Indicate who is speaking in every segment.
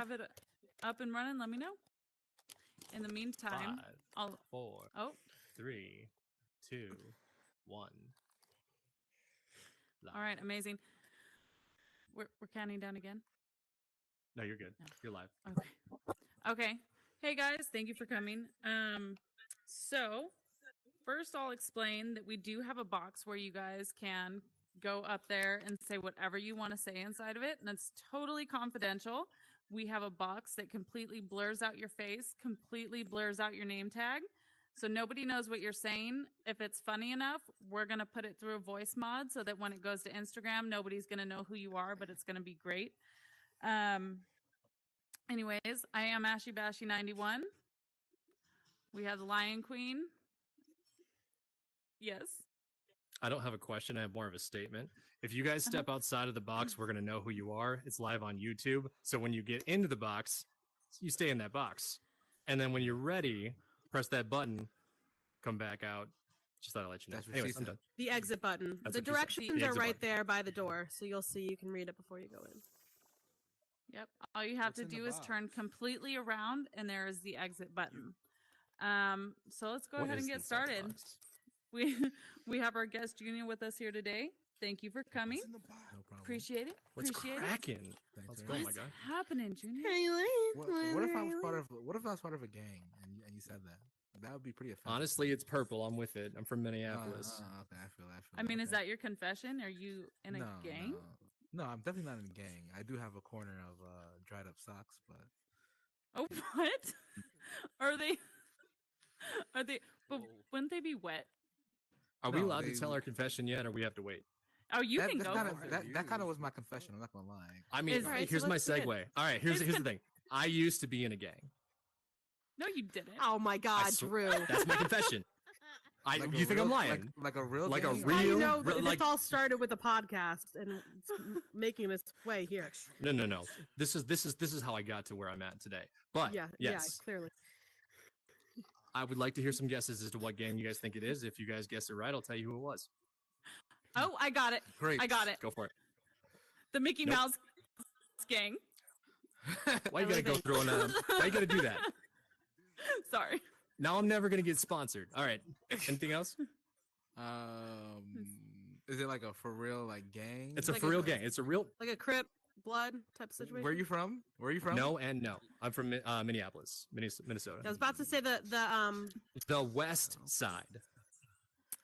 Speaker 1: have it up and running, let me know. In the meantime,
Speaker 2: 5,
Speaker 1: I'll.
Speaker 2: 4,
Speaker 1: Oh,
Speaker 2: 3, 2, 1.
Speaker 1: all right, amazing. We're counting down again.
Speaker 2: No, you're good.
Speaker 1: No.
Speaker 2: You're live.
Speaker 1: Okay. Okay. Hey guys, thank you for coming. So first I'll explain that we do have a box where you guys can go up there and say whatever you want to say inside of it, and it's totally confidential. We have a box that completely blurs out your face, completely blurs out your name tag. So nobody knows what you're saying. If it's funny enough, we're going to put it through a voice mod so that when it goes to Instagram, nobody's going to know who you are, but it's going to be great. Anyways, I am AshyBashy91. We have the Lion Queen. Yes.
Speaker 2: I don't have a question. I have more of a statement. If you guys step outside of the box, we're going to know who you are. It's live on YouTube. So when you get into the box, you stay in that box. And then when you're ready, press that button, come back out. Just thought I'd let you know.
Speaker 3: That's what
Speaker 2: Anyways,
Speaker 3: she
Speaker 2: I'm
Speaker 3: said.
Speaker 2: done.
Speaker 4: The exit button.
Speaker 2: That's
Speaker 4: The
Speaker 2: what you said.
Speaker 4: directions
Speaker 2: The
Speaker 4: are
Speaker 2: exit
Speaker 4: right
Speaker 2: button.
Speaker 4: there by the door, so you'll see. You can read it before you go in.
Speaker 1: Yep. All you have
Speaker 3: What's
Speaker 1: to
Speaker 3: in the
Speaker 1: do is turn
Speaker 3: box?
Speaker 1: completely around, and there is the exit button. So let's go
Speaker 2: What
Speaker 1: ahead
Speaker 2: is
Speaker 1: and get
Speaker 2: this
Speaker 1: started.
Speaker 2: box?
Speaker 1: We have our guest Junyuh with us here today. Thank you for coming.
Speaker 3: What's in the box? No problem.
Speaker 1: Appreciate it.
Speaker 2: What's
Speaker 1: Appreciate it.
Speaker 2: cracking?
Speaker 3: Thanks
Speaker 2: Let's
Speaker 3: very
Speaker 2: go,
Speaker 3: much.
Speaker 2: my
Speaker 1: What's
Speaker 2: guy.
Speaker 1: happening, Junyuh?
Speaker 3: What if I was part of? What if I was part of a gang and you said that? That would be pretty offensive.
Speaker 2: Honestly, it's purple. I'm with it. I'm from Minneapolis.
Speaker 3: Okay, I feel.
Speaker 1: I mean, is
Speaker 3: okay.
Speaker 1: that your confession? Are you in a gang?
Speaker 3: No, I'm definitely not in a gang. I do have a corner of dried up socks, but
Speaker 1: Oh, what? Are they? Are they? But wouldn't they be wet?
Speaker 2: Are we
Speaker 3: No,
Speaker 2: allowed
Speaker 3: they-
Speaker 2: to tell our confession yet, or we have to wait?
Speaker 1: Oh, you
Speaker 3: that,
Speaker 1: can
Speaker 3: that's
Speaker 1: go
Speaker 3: kinda,
Speaker 1: for it.
Speaker 3: that kind of was my confession. I'm not gonna lie.
Speaker 2: I mean,
Speaker 1: Is- Alright,
Speaker 4: so
Speaker 2: here's my
Speaker 4: let's do it.
Speaker 2: segue. All right, here's the thing. I used to be in a gang.
Speaker 1: No, you didn't.
Speaker 4: Oh my God,
Speaker 2: sw-
Speaker 4: Drew.
Speaker 2: That's my confession.
Speaker 3: Like a
Speaker 2: You think I'm
Speaker 3: real-
Speaker 2: lying?
Speaker 3: Like a real,
Speaker 2: Like a
Speaker 3: gang?
Speaker 2: real-
Speaker 4: How do you know
Speaker 2: real-
Speaker 4: that
Speaker 2: like-
Speaker 4: this all started with a podcast and it's making its way here?
Speaker 2: No. This is how I got to where I'm at today. But
Speaker 4: Yeah,
Speaker 2: yes,
Speaker 4: yeah, clearly.
Speaker 2: I would like to hear some guesses as to what gang you guys think it is. If you guys guess it right, I'll tell you who it was.
Speaker 1: Oh, I got it.
Speaker 3: Great.
Speaker 1: I got it.
Speaker 2: Go for it.
Speaker 1: The Mickey
Speaker 2: Nope.
Speaker 1: Mouse gang.
Speaker 2: Why you gotta go
Speaker 4: Everything.
Speaker 2: through why you gotta do that?
Speaker 1: Sorry.
Speaker 2: Now I'm never gonna get sponsored. All right. Anything else?
Speaker 3: Is it like a for real like gang?
Speaker 2: It's a
Speaker 4: Like
Speaker 2: for
Speaker 4: a-
Speaker 2: real gang. It's a real
Speaker 4: Like a Crip blood type situation.
Speaker 3: Where you from? Where you from?
Speaker 2: no and no. I'm from Minneapolis, Minnesota.
Speaker 4: I was about to say
Speaker 2: The West Side.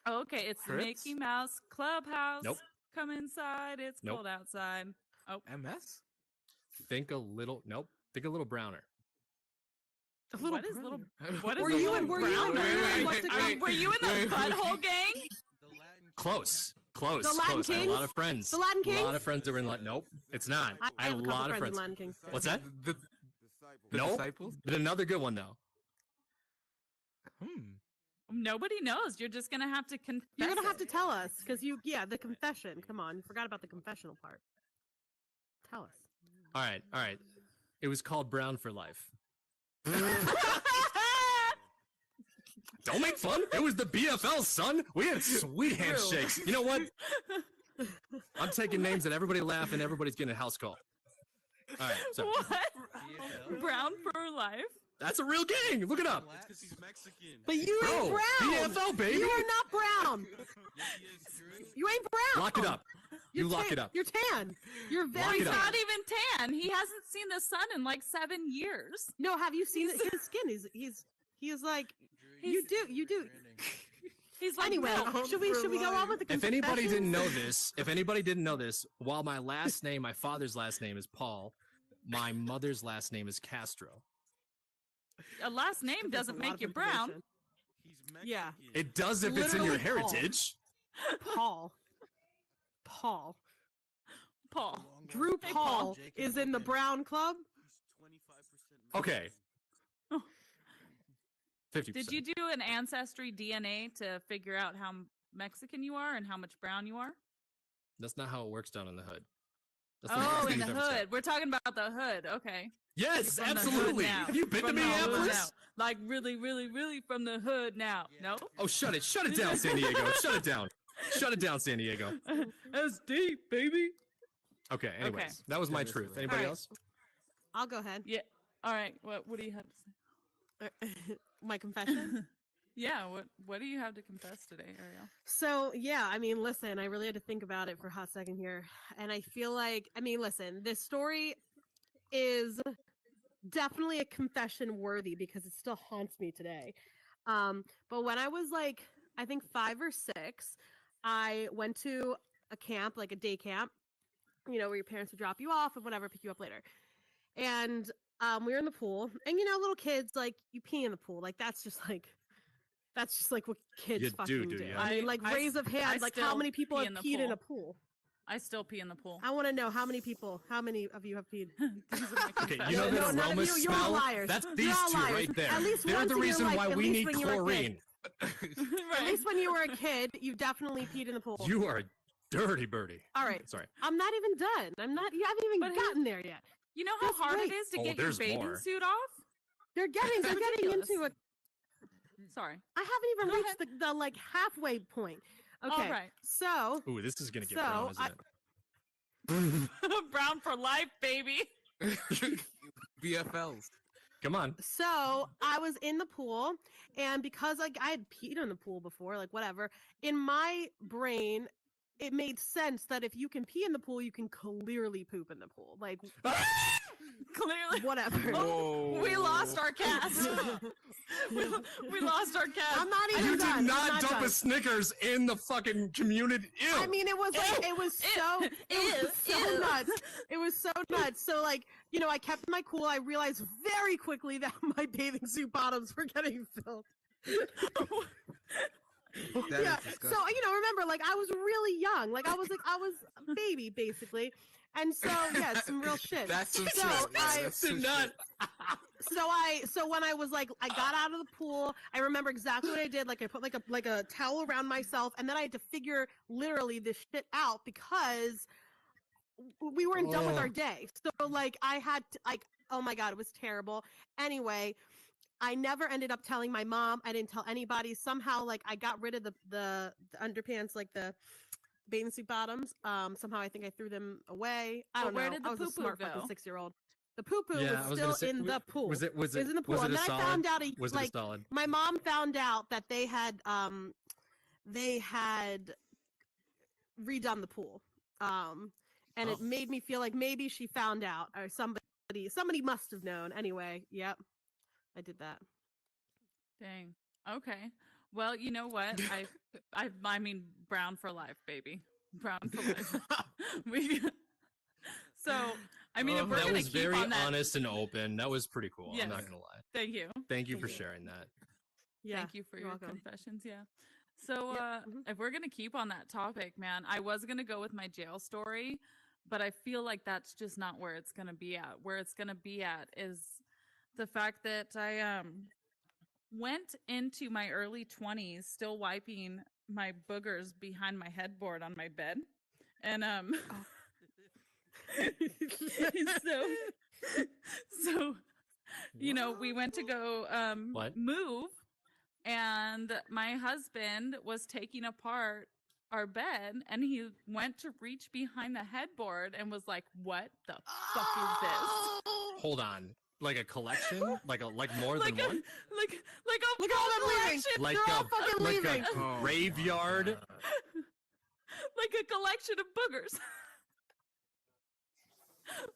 Speaker 1: Oh, okay, it's the
Speaker 3: Crips?
Speaker 1: Mickey Mouse Clubhouse.
Speaker 2: Nope.
Speaker 1: Come inside. It's
Speaker 2: Nope.
Speaker 1: cold outside.
Speaker 3: MS.
Speaker 2: Think a little. Nope. Think a little browner.
Speaker 4: a little.
Speaker 1: What is little?
Speaker 4: brother.
Speaker 1: What is
Speaker 4: Were
Speaker 1: a
Speaker 4: you
Speaker 1: little
Speaker 4: in? Were you
Speaker 1: brown?
Speaker 4: in?
Speaker 1: Were you in the
Speaker 3: wait.
Speaker 1: butthole gang?
Speaker 2: Close. Close.
Speaker 4: The Latin
Speaker 2: close. I had a lot
Speaker 4: Kings?
Speaker 2: of friends.
Speaker 4: The Latin
Speaker 2: A lot
Speaker 4: Kings?
Speaker 2: of friends that were in Latin. Nope. It's not. I had a
Speaker 4: couple
Speaker 2: lot of
Speaker 4: in
Speaker 2: friends.
Speaker 4: Latin Kings.
Speaker 2: What's that?
Speaker 3: The
Speaker 2: Nope.
Speaker 3: disciples.
Speaker 2: But another good one though.
Speaker 1: Nobody knows. You're just gonna have to confess.
Speaker 4: You're gonna have to
Speaker 1: it.
Speaker 4: tell us, because the confession. Come on, you forgot about the confessional part. Tell us.
Speaker 2: All right. All right. It was called Brown for Life. Don't make fun. It was the BFL, son. We had sweet handshakes. You know what? I'm taking names that everybody laugh and everybody's getting a house call. All right. So
Speaker 1: What? Brown for life.
Speaker 2: that's a real gang. Look it up.
Speaker 5: It's because he's Mexican.
Speaker 4: But you
Speaker 2: Bro,
Speaker 4: ain't brown.
Speaker 2: BFL, baby.
Speaker 4: You are not brown.
Speaker 5: Yes, he is, Drew.
Speaker 4: You ain't brown.
Speaker 2: Lock it up.
Speaker 4: You're
Speaker 2: You lock
Speaker 4: tan.
Speaker 2: it up.
Speaker 4: You're tan. You're
Speaker 2: Lock
Speaker 4: very
Speaker 2: it
Speaker 1: He's
Speaker 2: up.
Speaker 4: tan.
Speaker 1: not even tan. He hasn't seen the sun in like 7 years.
Speaker 4: No, have you seen his skin? He's like
Speaker 5: Drew,
Speaker 4: you do.
Speaker 5: branding.
Speaker 1: He's like
Speaker 4: Anyway,
Speaker 1: milk.
Speaker 4: should we go on with the
Speaker 2: If anybody didn't know
Speaker 4: confessions?
Speaker 2: this, while my last name, my father's last name is Paul, my mother's last name is Castro.
Speaker 1: A last name
Speaker 4: That's a
Speaker 1: doesn't
Speaker 4: lot
Speaker 1: make
Speaker 4: of
Speaker 1: you brown.
Speaker 4: information.
Speaker 5: He's Mexican.
Speaker 4: Yeah.
Speaker 2: It does if it's in your
Speaker 4: Literally Paul.
Speaker 2: heritage.
Speaker 4: Paul.
Speaker 1: Paul.
Speaker 4: Drew
Speaker 1: Hey,
Speaker 4: Paul
Speaker 1: Paul.
Speaker 5: Jacob
Speaker 4: is in the
Speaker 5: Logan.
Speaker 4: Brown Club.
Speaker 5: He's 25%
Speaker 2: Okay.
Speaker 1: Oh.
Speaker 2: 50%.
Speaker 1: Did you do an ancestry DNA to figure out how Mexican you are and how much brown you are?
Speaker 2: That's not how it works down in the hood. That's the
Speaker 1: Oh,
Speaker 2: worst
Speaker 1: in
Speaker 2: thing
Speaker 1: the
Speaker 2: you've ever said.
Speaker 1: hood. We're talking about the hood. Okay.
Speaker 2: Yes,
Speaker 1: From the hood
Speaker 2: absolutely.
Speaker 1: now.
Speaker 2: Have you been to
Speaker 1: From the hood
Speaker 2: Minneapolis?
Speaker 1: now. Like really, really, really from the hood now. No?
Speaker 2: Oh, shut it. Shut it down, San Diego. Shut it down. Shut it down, San Diego.
Speaker 1: That's deep, baby.
Speaker 2: Okay, anyways.
Speaker 1: Okay.
Speaker 2: That was my
Speaker 3: Yeah, that's
Speaker 2: truth.
Speaker 3: right.
Speaker 2: Anybody
Speaker 4: Alright.
Speaker 2: else?
Speaker 4: I'll go ahead.
Speaker 1: Yeah. All right. What do you have to say?
Speaker 4: My confession.
Speaker 1: Yeah. What do you have to confess today, Ariel?
Speaker 4: So yeah, I mean, listen, I really had to think about it for a hot second here, and I feel like, I mean, listen, this story is definitely a confession worthy because it still haunts me today. But when I was like, I think 5 or 6, I went to a camp, like a day camp, you know, where your parents would drop you off and whatever, pick you up later. And we were in the pool, and you know, little kids, like, you pee in the pool, like that's just like what kids
Speaker 2: You
Speaker 4: fucking
Speaker 2: do,
Speaker 4: do.
Speaker 2: yeah.
Speaker 4: I mean, like, raise of hands, like, how
Speaker 1: still
Speaker 4: many people
Speaker 1: pee
Speaker 4: have
Speaker 1: in the
Speaker 4: peed in
Speaker 1: pool.
Speaker 4: a pool?
Speaker 1: I still pee in the pool.
Speaker 4: I want to know how many of you have peed?
Speaker 1: These are my
Speaker 2: Okay,
Speaker 1: confessions.
Speaker 2: you know
Speaker 4: No,
Speaker 2: that
Speaker 4: none of
Speaker 2: aroma
Speaker 4: you, you're all
Speaker 2: smell?
Speaker 4: liars.
Speaker 2: That's
Speaker 4: You're
Speaker 2: these
Speaker 4: all
Speaker 2: two
Speaker 4: liars.
Speaker 2: right there.
Speaker 4: At least
Speaker 2: They're
Speaker 4: once
Speaker 2: the
Speaker 4: in your
Speaker 2: reason
Speaker 4: life,
Speaker 2: why
Speaker 4: at
Speaker 2: we
Speaker 4: least
Speaker 2: need
Speaker 4: when you were a kid.
Speaker 2: chlorine.
Speaker 4: At least when you were a kid, you definitely peed in the pool.
Speaker 2: You are a dirty birdie.
Speaker 4: All right.
Speaker 2: Sorry.
Speaker 4: I'm not even done. You haven't even
Speaker 1: But
Speaker 4: gotten there yet.
Speaker 1: You know how
Speaker 4: Just
Speaker 1: hard
Speaker 4: wait.
Speaker 1: it is to
Speaker 2: Oh,
Speaker 1: get your
Speaker 2: there's
Speaker 1: bathing
Speaker 2: more.
Speaker 1: suit off?
Speaker 4: They're getting
Speaker 1: ridiculous.
Speaker 4: into a.
Speaker 1: Sorry.
Speaker 4: I haven't even
Speaker 1: Go
Speaker 4: reached the like halfway point. Okay.
Speaker 1: All right.
Speaker 4: So
Speaker 2: Ooh, this is gonna get
Speaker 4: So,
Speaker 2: brown, isn't
Speaker 1: Brown for life, baby.
Speaker 3: BFLs.
Speaker 2: Come on.
Speaker 4: So I was in the pool, and because like I had peed in the pool before, like whatever, in my brain, it made sense that if you can pee in the pool, you can clearly poop in the pool. Like
Speaker 1: Clearly.
Speaker 4: whatever.
Speaker 3: Whoa.
Speaker 1: We lost our cast. we lost our cast.
Speaker 4: I'm not even
Speaker 2: You
Speaker 4: done.
Speaker 2: did
Speaker 4: I'm
Speaker 2: not dump
Speaker 4: done.
Speaker 2: a Snickers in the fucking community. Ew.
Speaker 4: I mean, it was like it was so nuts. It was so nuts. So like, you know, I kept my cool. I realized very quickly that my bathing suit bottoms were getting filled.
Speaker 3: That
Speaker 4: Yeah.
Speaker 3: is disgusting.
Speaker 4: So you know, remember, like I was really young. Like I was a baby basically. And so yeah, some real shit.
Speaker 3: That's some
Speaker 4: So
Speaker 3: shit. Yeah,
Speaker 4: I-
Speaker 3: that's some
Speaker 2: Nut.
Speaker 3: shit.
Speaker 4: So when I was like, I got out of the pool, I remember exactly what I did. Like I put like a towel around myself, and then I had to figure literally this shit out because we weren't done with our day. So like I had to, like, oh my god, it was terrible. Anyway, I never ended up telling my mom. I didn't tell anybody. Somehow, like I got rid of the underpants, like the bathing suit bottoms. Somehow I think I threw them away. I
Speaker 1: But
Speaker 4: don't know.
Speaker 1: where did the
Speaker 4: I was a
Speaker 1: poo-poo
Speaker 4: smart
Speaker 1: go?
Speaker 4: fucking 6-year-old. The poo-poo
Speaker 2: Yeah, I
Speaker 4: was
Speaker 2: was
Speaker 4: still
Speaker 2: gonna say,
Speaker 4: in the pool.
Speaker 2: Was it
Speaker 4: It was in the pool.
Speaker 2: Was it
Speaker 4: And
Speaker 2: a
Speaker 4: then
Speaker 2: solid?
Speaker 4: I found out
Speaker 2: Was it a solid?
Speaker 4: my mom found out that they had redone the pool. And it
Speaker 2: Oh.
Speaker 4: made me feel like maybe she found out or somebody must have known. Anyway, yep. I did that.
Speaker 1: Dang. Okay. Well, you know what? I mean, brown for life, baby. Brown for life. we. So, I mean, if we're
Speaker 2: That
Speaker 1: gonna
Speaker 2: was
Speaker 1: keep
Speaker 2: very
Speaker 1: on that,
Speaker 2: honest and open. That was pretty cool. I'm not
Speaker 1: Yes.
Speaker 2: gonna lie.
Speaker 1: thank you.
Speaker 2: Thank you for
Speaker 4: Thank you.
Speaker 2: sharing that.
Speaker 4: Yeah.
Speaker 1: Thank you for
Speaker 4: you're
Speaker 1: your
Speaker 4: welcome.
Speaker 1: confessions. Yeah. So,
Speaker 4: Yep, mhm.
Speaker 1: if we're gonna keep on that topic, man, I was gonna go with my jail story, but I feel like that's just not where it's gonna be at. Where it's gonna be at is the fact that I went into my early 20s still wiping my boogers behind my headboard on my bed, and so you know, we went to go
Speaker 2: What?
Speaker 1: move, and my husband was taking apart our bed, and he went to reach behind the headboard and was like, "What the fuck is this?"
Speaker 2: Hold on. Like a collection? Like more
Speaker 1: Like
Speaker 2: than
Speaker 1: a
Speaker 2: one?
Speaker 1: like a
Speaker 4: Look at all them leaving.
Speaker 1: collection,
Speaker 2: Like
Speaker 4: They're all
Speaker 2: a
Speaker 4: fucking
Speaker 2: like
Speaker 4: leaving.
Speaker 2: a
Speaker 3: Oh,
Speaker 2: graveyard?
Speaker 1: like a collection of boogers.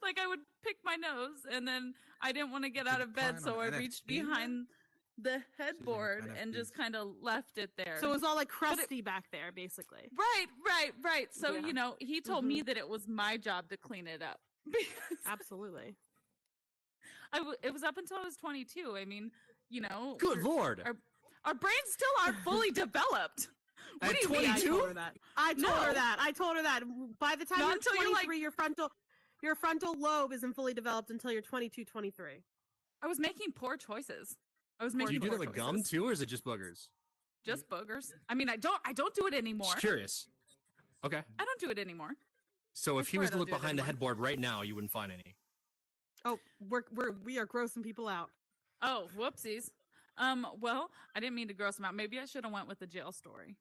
Speaker 1: Like I would pick my nose, and then I didn't want to get
Speaker 3: Did
Speaker 1: out
Speaker 3: you
Speaker 1: of bed,
Speaker 3: plan
Speaker 1: so
Speaker 3: on
Speaker 1: I reached
Speaker 3: NFT, man?
Speaker 1: behind the headboard and just
Speaker 3: NFTs.
Speaker 1: kind of left it there.
Speaker 4: So it was all like
Speaker 1: it-
Speaker 4: crusty back there, basically.
Speaker 1: Right. So,
Speaker 4: Yeah.
Speaker 1: you know, he told me that it was my job to clean it up. Because
Speaker 4: Absolutely.
Speaker 1: it was up until I was 22. I mean, you know,
Speaker 2: Good lord.
Speaker 1: our brains still aren't fully developed. What
Speaker 2: At
Speaker 1: do you mean?
Speaker 4: I
Speaker 2: 22?
Speaker 4: told her that. I told her
Speaker 1: No.
Speaker 4: that. I told her that. By the time
Speaker 1: Not
Speaker 4: you're
Speaker 1: until you're,
Speaker 4: 23, your frontal lobe isn't fully developed until you're 22, 23.
Speaker 1: I was making poor choices. I was
Speaker 2: Do
Speaker 1: making
Speaker 2: you do
Speaker 1: poor
Speaker 2: that with gum
Speaker 1: choices.
Speaker 2: too, or is it just boogers?
Speaker 1: Just boogers. I mean, I don't do it anymore.
Speaker 2: Just curious. Okay.
Speaker 1: I don't do it anymore.
Speaker 2: So
Speaker 1: I
Speaker 2: if he
Speaker 1: swear
Speaker 2: was
Speaker 1: I
Speaker 2: to
Speaker 1: don't
Speaker 2: look
Speaker 1: do it
Speaker 2: behind the
Speaker 1: anymore.
Speaker 2: headboard right now, you wouldn't find any.
Speaker 4: Oh, we are grossing people out.
Speaker 1: Oh, whoopsies. Well, I didn't mean to gross him out. Maybe I should have went with the jail story.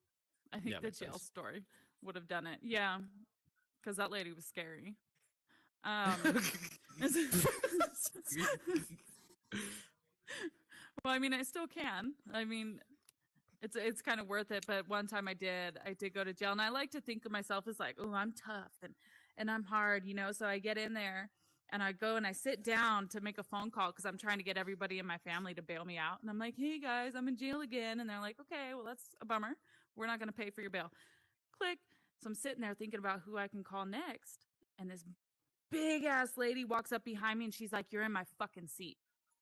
Speaker 1: I think
Speaker 2: Yeah,
Speaker 1: the
Speaker 2: makes
Speaker 1: jail
Speaker 2: sense.
Speaker 1: story would have done it. Yeah, because that lady was scary. Well, I mean, I still can. I mean, it's kind of worth it. But one time I did go to jail, and I like to think of myself as like, oh, I'm tough and I'm hard, you know. So I get in there and I go and I sit down to make a phone call because I'm trying to get everybody in my family to bail me out. And I'm like, hey guys, I'm in jail again, and they're like, okay, well that's a bummer. We're not going to pay for your bail. Click. So I'm sitting there thinking about who I can call next, and this big ass lady walks up behind me, and she's like, you're in my fucking seat.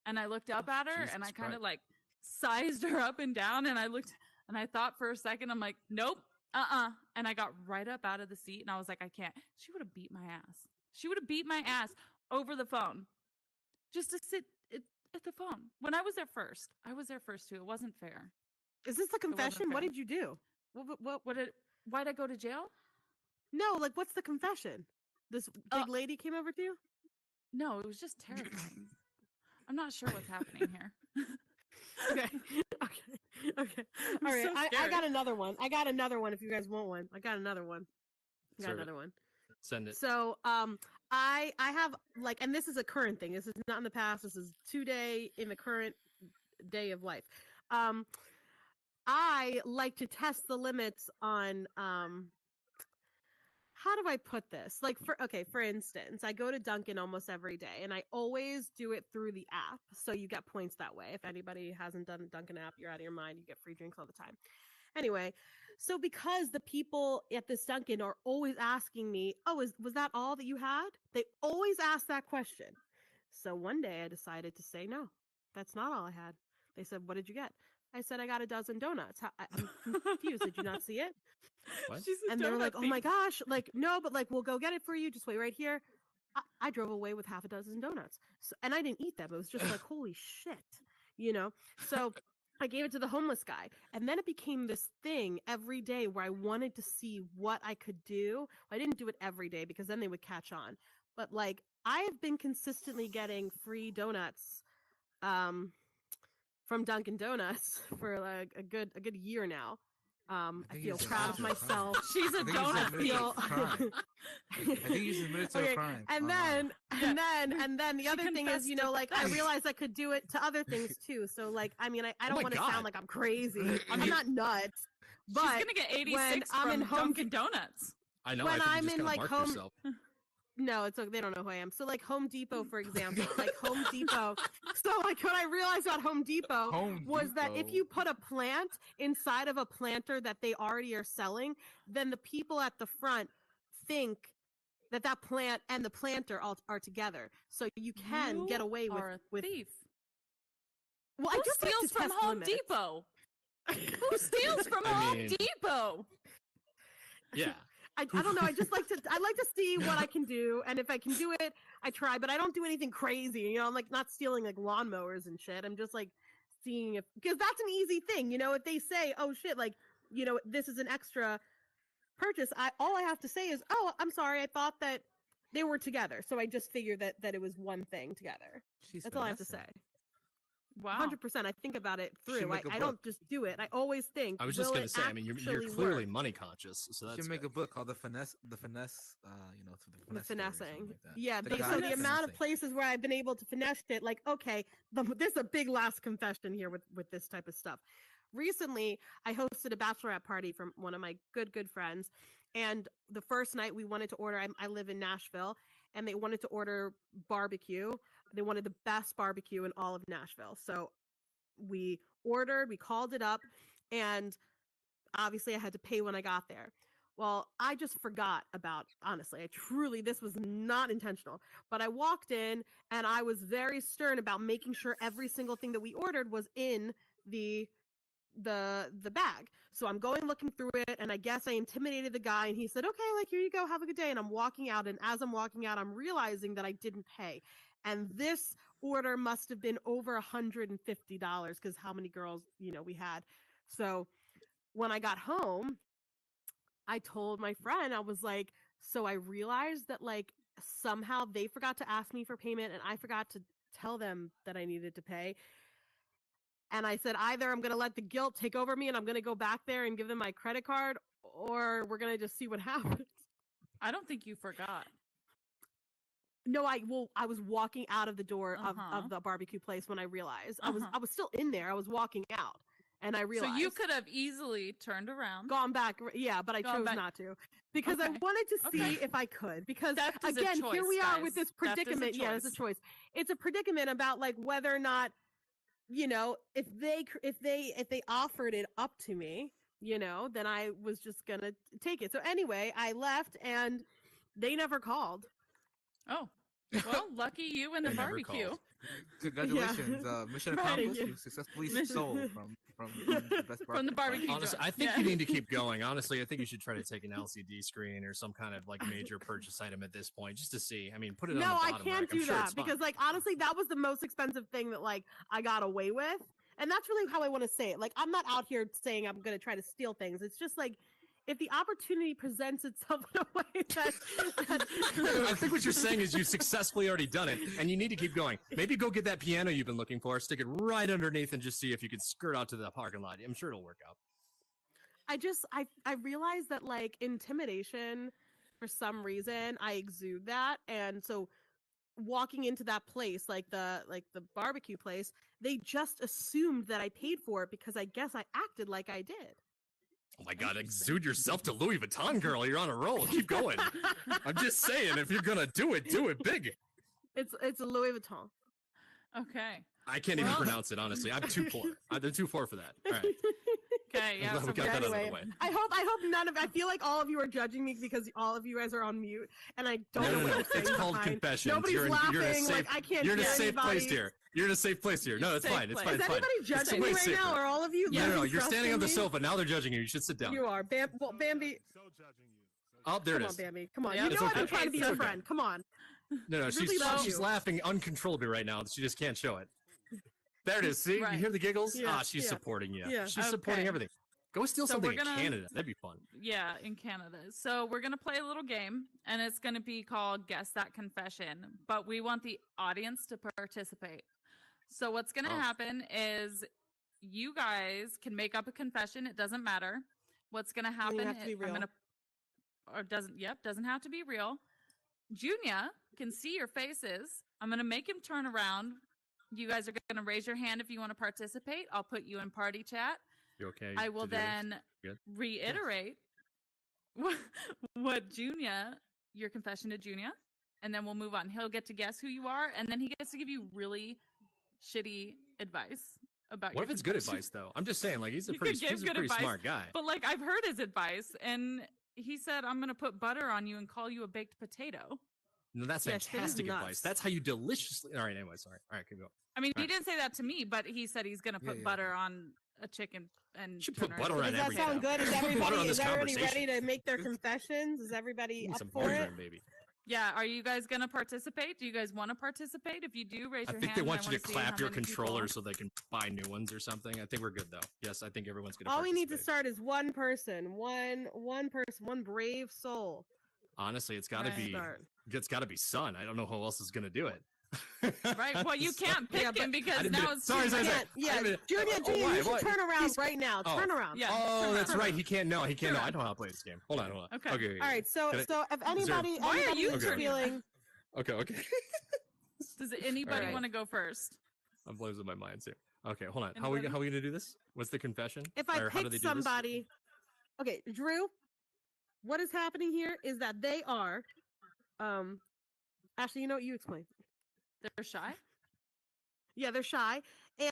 Speaker 1: And I looked up at her, and I kind of like sized her up and down, and I looked and I thought for a second, I'm like, nope, and I got right up out of the seat, and I was like, I can't. She would have beat my ass. She would have beat my ass over the phone just to sit at the phone. When I was there first too. It wasn't fair.
Speaker 4: Is this a confession? What
Speaker 1: fair.
Speaker 4: did you do?
Speaker 1: Why'd I go to jail?
Speaker 4: No, like what's the confession? This big lady came over to you?
Speaker 1: No, it was just terrifying. I'm not sure what's happening here.
Speaker 4: Okay. All right.
Speaker 1: so
Speaker 4: I got another one. If you guys want one. I got another one.
Speaker 2: Send it.
Speaker 4: So, I have like, and this is a current thing. This is not in the past. This is today in the current day of life. I like to test the limits on, how do I put this? Like for instance, I go to Dunkin' almost every day, and I always do it through the app. So you get points that way. If anybody hasn't done the Dunkin' app, you're out of your mind. You get free drinks all the time. Anyway, so because the people at this Dunkin' are always asking me, oh, was that all that you had? They always ask that question. So one day I decided to say, no, that's not all I had. They said, what did you get? I said, I got a dozen donuts. I'm confused. Did you not see it?
Speaker 2: What?
Speaker 4: And they were like, oh my gosh, like, no, but like, we'll go get it for you. Just wait right here. I drove away with half a dozen donuts. So, and I didn't eat them. It was just like, holy shit, you know? So I gave it to the homeless guy. And then it became this thing every day where I wanted to see what I could do. I didn't do it every day because then they would catch on. But like, I have been consistently getting free donuts, from Dunkin' Donuts for like a good year now. I feel proud of myself.
Speaker 1: She's a donut
Speaker 3: feel. I think he's admitted to a crime.
Speaker 4: And then the other thing is, you know, like I realized I could do it to other things too. So like, I mean, I don't want to sound like I'm crazy. I'm not nuts. But
Speaker 1: she's gonna get 86 from Dunkin' Donuts.
Speaker 2: I know.
Speaker 4: When I'm in like home.
Speaker 2: Yourself.
Speaker 4: No, it's okay. They don't know who I am. So like Home Depot, for example, like Home Depot. So like what I realized about Home Depot was that if you put a plant inside of a planter that they already are selling, then the people at the front think that that plant and the planter are together. So you can get away with
Speaker 1: thief.
Speaker 4: Well,
Speaker 1: Who steals from Home Depot? Who steals from Home Depot?
Speaker 2: Yeah.
Speaker 4: I don't know. I like to see what I can do, and if I can do it, I try. But I don't do anything crazy. You know, I'm like not stealing like lawnmowers and shit. I'm just like seeing if, because that's an easy thing. You know, if they say, "Oh shit," like, you know, this is an extra purchase. All I have to say is, "Oh, I'm sorry. I thought that they were together." So I just figured that it was one thing together. That's all I have to say.
Speaker 1: Wow.
Speaker 4: 100%. I think think it through. I don't just do it. I always think.
Speaker 2: I was just gonna say. I mean, you're clearly money conscious, so that's.
Speaker 3: You can make a book called the finesse. You know, the
Speaker 4: finessing.
Speaker 3: like
Speaker 4: Yeah. So the amount of places where I've been able to finesse it, like, okay, this is a big last confession here with this type of stuff. Recently, I hosted a bachelorette party for one of my good friends, and the first night we wanted to order. I live in Nashville, and they wanted to order barbecue. They wanted the best barbecue in all of Nashville. So we ordered, we called it up, and obviously I had to pay when I got there. Well, I just forgot honestly, this was not intentional, but I walked in and I was very stern about making sure every single thing that we ordered was in the bag. So I'm going looking through it, and I guess I intimidated the guy, and he said, okay, like, here you go, have a good day. And I'm walking out, and as I'm walking out, I'm realizing that I didn't pay. And this order must have been over $150 because how many girls, you know, we had. So when I got home, I told my friend, I was like, so I realized that like somehow they forgot to ask me for payment, and I forgot to tell them that I needed to pay. And I said, either I'm going to let the guilt take over me and I'm going to go back there and give them my credit card, or we're going to just see what happens.
Speaker 1: I don't think you forgot.
Speaker 4: No, I was walking out of the door
Speaker 1: Uh-huh.
Speaker 4: of the barbecue place when I realized I
Speaker 1: Uh-huh.
Speaker 4: was still in there. I was walking out, and I
Speaker 1: So
Speaker 4: realized
Speaker 1: you could have easily turned around.
Speaker 4: gone back. Yeah, but I
Speaker 1: Gone
Speaker 4: chose
Speaker 1: back.
Speaker 4: not to because I
Speaker 1: Okay.
Speaker 4: wanted to see
Speaker 1: Okay.
Speaker 4: if I could. Because
Speaker 1: Theft is a
Speaker 4: again, here
Speaker 1: choice,
Speaker 4: we are with
Speaker 1: guys.
Speaker 4: this
Speaker 1: Theft is a
Speaker 4: predicament. Yeah, it's a
Speaker 1: choice.
Speaker 4: choice. It's a predicament about like whether or not, you know, if they offered it up to me, you know, then I was just gonna take it. So anyway, I left and they never called.
Speaker 1: Oh, well, lucky you and the
Speaker 2: They never
Speaker 1: barbecue.
Speaker 2: called.
Speaker 3: Congratulations, mission
Speaker 1: Right.
Speaker 3: accomplished.
Speaker 4: Thank
Speaker 3: You successfully
Speaker 4: Mission-
Speaker 3: stole from the best
Speaker 1: From the barbecue
Speaker 2: Honestly,
Speaker 1: joint.
Speaker 2: I think
Speaker 1: Yeah.
Speaker 2: you need to keep going. Honestly, I think you should try to take an LCD screen or some kind of like major purchase item at this point, just to see. I mean, put it on the
Speaker 4: No, I
Speaker 2: bottom
Speaker 4: can't
Speaker 2: rack. I'm
Speaker 4: do
Speaker 2: sure
Speaker 4: that
Speaker 2: it's fine.
Speaker 4: because, like, honestly, that was the most expensive thing that like I got away with, and that's really how I want to say it. Like, I'm not out here saying I'm gonna try to steal things. It's just like if the opportunity presents itself in a way that
Speaker 2: I think what you're saying is you've successfully already done it, and you need to keep going. Maybe go get that piano you've been looking for, stick it right underneath, and just see if you can skirt out to the parking lot. I'm sure it'll work out.
Speaker 4: I realized that like intimidation, for some reason, I exude that, and so walking into that place, like the barbecue place, they just assumed that I paid for it because I guess I acted like I did.
Speaker 2: Oh my God, exude yourself to Louis Vuitton, girl. You're on a roll. Keep going. I'm just saying, if you're gonna do it big.
Speaker 4: It's a Louis Vuitton.
Speaker 1: Okay.
Speaker 2: I can't even
Speaker 1: Well-
Speaker 2: pronounce it, honestly. I'm too poor. They're too poor for that. All right.
Speaker 1: Okay. Yeah.
Speaker 2: glad
Speaker 1: So
Speaker 2: we got that out of the
Speaker 4: Anyway,
Speaker 2: way.
Speaker 4: I hope none of. I feel like all of you are judging me because all of you guys are on mute, and I don't
Speaker 2: No,
Speaker 4: know
Speaker 2: no,
Speaker 4: what
Speaker 2: no.
Speaker 4: you're saying
Speaker 2: It's called
Speaker 4: behind.
Speaker 2: confessions.
Speaker 4: Nobody's
Speaker 2: You're in a
Speaker 4: laughing.
Speaker 2: safe,
Speaker 4: Like I can't.
Speaker 2: you're in a
Speaker 4: hear
Speaker 2: safe place
Speaker 4: anybody.
Speaker 2: here. You're in a safe place here. No, it's
Speaker 1: Safe
Speaker 2: fine. It's
Speaker 1: place.
Speaker 2: fine.
Speaker 4: Is
Speaker 2: It's fine.
Speaker 4: anybody
Speaker 2: It's
Speaker 4: judging me
Speaker 2: way
Speaker 4: right
Speaker 2: safer.
Speaker 4: now? Are all of you?
Speaker 2: No, no, no.
Speaker 4: losing
Speaker 2: You're
Speaker 4: trust
Speaker 2: standing
Speaker 4: in
Speaker 2: on the
Speaker 4: me?
Speaker 2: sofa. Now they're judging you. You should sit down.
Speaker 4: You are. Bambi.
Speaker 6: So judging you.
Speaker 2: Oh, there
Speaker 4: Come
Speaker 2: it
Speaker 4: on,
Speaker 2: is.
Speaker 4: Bambi. Come on.
Speaker 1: Yeah,
Speaker 4: You
Speaker 2: it's
Speaker 4: know I've been
Speaker 2: okay.
Speaker 4: trying to be
Speaker 2: It's
Speaker 4: your
Speaker 2: okay.
Speaker 4: friend. Come on.
Speaker 2: No, no.
Speaker 4: Really love
Speaker 2: She's
Speaker 4: you.
Speaker 2: laughing uncontrollably right now. She just can't show it. There it is. See,
Speaker 1: Right.
Speaker 2: you hear the giggles?
Speaker 4: Yeah,
Speaker 2: She's
Speaker 4: yeah.
Speaker 2: supporting you.
Speaker 4: Yeah.
Speaker 2: She's supporting
Speaker 1: Okay.
Speaker 2: everything. Go steal
Speaker 1: So
Speaker 2: something
Speaker 1: we're
Speaker 2: in
Speaker 1: gonna-
Speaker 2: Canada. That'd be fun.
Speaker 1: Yeah, in Canada. So we're gonna play a little game, and it's gonna be called Guess That Confession. But we want the audience to participate. So what's gonna
Speaker 2: Oh.
Speaker 1: happen is you guys can make up a confession. It doesn't matter. What's gonna happen?
Speaker 4: have to be real.
Speaker 1: Doesn't have to be real. Junyuh can see your faces. I'm gonna make him turn around. You guys are gonna raise your hand if you want to participate. I'll put you in party chat.
Speaker 2: You okay?
Speaker 1: I will
Speaker 2: to do this?
Speaker 1: then
Speaker 2: Good.
Speaker 1: reiterate what Junyuh, your confession to Junyuh, and then we'll move on. He'll get to guess who you are, and then he gets to give you really shitty advice about.
Speaker 2: What
Speaker 1: your
Speaker 2: if it's good
Speaker 1: confession.
Speaker 2: advice though? I'm just saying, like he's a
Speaker 1: You
Speaker 2: pretty,
Speaker 1: could give
Speaker 2: he's a
Speaker 1: good
Speaker 2: pretty
Speaker 1: advice,
Speaker 2: smart guy.
Speaker 1: But like I've heard his advice, and he said, "I'm gonna put butter on you and call you a baked potato."
Speaker 2: No, that's
Speaker 4: Yeah, shit is
Speaker 2: fantastic
Speaker 4: nuts.
Speaker 2: advice. That's how you deliciously. All right. Anyway, sorry. All right, keep going.
Speaker 1: I mean, he
Speaker 2: Right.
Speaker 1: didn't say that to me, but he said he's gonna
Speaker 3: Yeah,
Speaker 1: put
Speaker 3: yeah,
Speaker 1: butter
Speaker 3: yeah.
Speaker 1: on a chicken and
Speaker 2: Should
Speaker 1: turn
Speaker 2: put
Speaker 1: her
Speaker 2: butter
Speaker 1: into
Speaker 2: on
Speaker 4: Does
Speaker 1: a
Speaker 4: that
Speaker 2: everything.
Speaker 4: sound good? Is
Speaker 2: Put butter on
Speaker 4: everybody
Speaker 2: this
Speaker 4: ready
Speaker 2: conversation.
Speaker 4: to make their confessions? Is everybody
Speaker 2: Need
Speaker 4: up
Speaker 2: some
Speaker 4: for
Speaker 2: butter,
Speaker 4: it?
Speaker 2: baby.
Speaker 1: Yeah, are you guys gonna participate? Do you guys want to participate? If you do, raise
Speaker 2: I
Speaker 1: your
Speaker 2: think
Speaker 1: hand.
Speaker 2: they
Speaker 1: and
Speaker 2: want you
Speaker 1: wanna
Speaker 2: to
Speaker 1: see
Speaker 2: clap
Speaker 1: how
Speaker 2: your
Speaker 1: many people-
Speaker 2: controller so they can buy new ones or something. I think we're good though. Yes, I think everyone's gonna.
Speaker 4: All we need to
Speaker 2: participate.
Speaker 4: start is one person, one person, one brave soul.
Speaker 2: Honestly, it's got to
Speaker 1: Right.
Speaker 2: be.
Speaker 4: Start.
Speaker 2: It's got to be Sun. I don't know who else is gonna do it.
Speaker 1: Right. Well, you can't pick
Speaker 4: Yeah, but-
Speaker 1: him because
Speaker 2: I didn't
Speaker 1: now
Speaker 2: mean-
Speaker 1: it's
Speaker 2: sorry,
Speaker 1: too
Speaker 2: sorry,
Speaker 1: late.
Speaker 2: sorry.
Speaker 4: Yeah,
Speaker 2: I mean-
Speaker 4: Junior,
Speaker 2: oh,
Speaker 4: Junior,
Speaker 2: why?
Speaker 4: you should
Speaker 2: Why?
Speaker 4: turn around
Speaker 2: He's-
Speaker 4: right now.
Speaker 2: oh.
Speaker 4: Turn around.
Speaker 1: Yeah.
Speaker 2: Oh,
Speaker 1: turn
Speaker 2: that's
Speaker 1: around.
Speaker 2: right. He can't know. He can't know.
Speaker 1: Turn
Speaker 2: I know how to play this game. Hold on, hold on.
Speaker 1: Okay.
Speaker 2: Okay.
Speaker 4: All right, so
Speaker 2: Can I-
Speaker 4: so if anybody,
Speaker 1: Why are
Speaker 4: anybody
Speaker 1: you
Speaker 4: is
Speaker 2: turning
Speaker 4: feeling,
Speaker 2: Okay. Okay.
Speaker 1: Does anybody
Speaker 4: Alright.
Speaker 1: want to go first?
Speaker 2: I'm losing my mind too. Okay, hold on. How we
Speaker 1: Anybody?
Speaker 2: gonna do this? What's the confession?
Speaker 4: if I
Speaker 2: Or how do
Speaker 4: pick
Speaker 2: they do this?
Speaker 4: somebody, okay, Drew, what is happening here is that they are, Ashley, you know what? You explain.
Speaker 1: They're shy.
Speaker 4: Yeah, they're shy. And guys,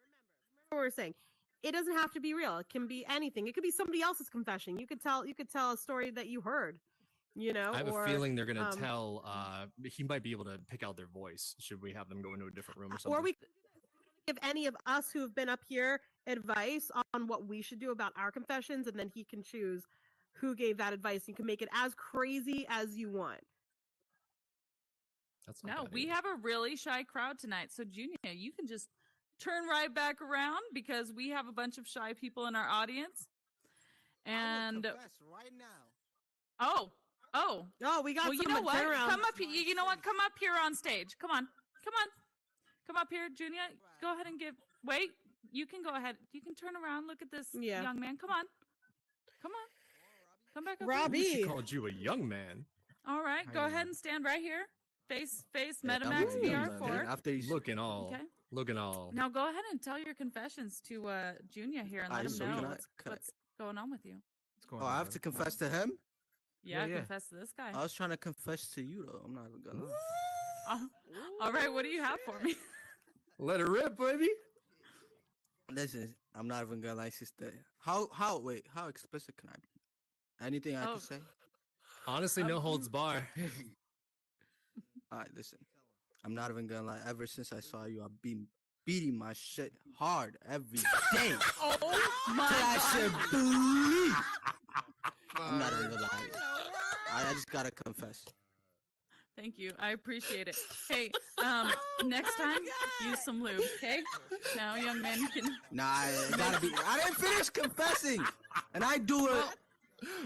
Speaker 4: listen, remember what we're saying. It doesn't have to be real. It can be anything. It could be somebody else's confession. You could tell a story that you heard, you know,
Speaker 2: I have
Speaker 4: or
Speaker 2: a feeling they're gonna
Speaker 4: um,
Speaker 2: tell. He might be able to pick out their voice. Should we have them go into a different room or something?
Speaker 4: or we could give any of us who have been up here advice on what we should do about our confessions, and then he can choose who gave that advice. You can make it as crazy as you want.
Speaker 2: That's not
Speaker 1: No,
Speaker 2: bad
Speaker 1: we
Speaker 2: either.
Speaker 1: have a really shy crowd tonight. So Junyuh, you can just turn right back around because we have a bunch of shy people in our audience. And
Speaker 5: right now.
Speaker 1: oh,
Speaker 4: Oh, we got
Speaker 1: well, you
Speaker 4: someone.
Speaker 1: know what?
Speaker 4: Turn around.
Speaker 1: Come up. You know what? Come up here on stage. Come on. Come up here, Junyuh. Go ahead and give. Wait. You can go ahead. You can turn around. Look at this
Speaker 4: Yeah.
Speaker 1: young man. Come on. Come back up. here.
Speaker 4: Robbie.
Speaker 2: She called you a young man.
Speaker 1: All right.
Speaker 3: How
Speaker 1: Go
Speaker 3: you
Speaker 1: ahead
Speaker 3: doing?
Speaker 1: and stand right here. Face
Speaker 3: Yeah,
Speaker 1: MetaMax
Speaker 3: I'm
Speaker 1: VR4.
Speaker 3: after you
Speaker 2: Looking all.
Speaker 1: Okay.
Speaker 2: Looking all.
Speaker 1: Now go ahead and tell your confessions to Junyuh here and let
Speaker 6: Alright,
Speaker 1: him
Speaker 6: so
Speaker 1: know
Speaker 6: can I-
Speaker 1: what's going on with you.
Speaker 3: What's going
Speaker 6: Oh,
Speaker 3: on,
Speaker 6: I have to
Speaker 3: brother?
Speaker 6: confess to him.
Speaker 1: Yeah,
Speaker 3: yeah.
Speaker 1: confess to this guy.
Speaker 6: I was trying to confess to you though. I'm not even gonna lie.
Speaker 1: All right, what do you have for me?
Speaker 2: Let it rip, baby.
Speaker 6: Listen, I'm not even gonna lie, sister. How explicit can I be? Anything I
Speaker 1: Oh.
Speaker 6: can say?
Speaker 2: Honestly, no holds bar.
Speaker 6: Alright, listen. I'm not even gonna lie. Ever since I saw you, I've been beating my shit hard every day.
Speaker 1: Oh my
Speaker 6: I
Speaker 1: god.
Speaker 6: should believe. I'm not even gonna lie. I just gotta confess.
Speaker 1: Thank you. I appreciate it. Hey, next time use some lube, okay? Now young men can
Speaker 6: Nah, it gotta be. I didn't finish confessing, and I do it.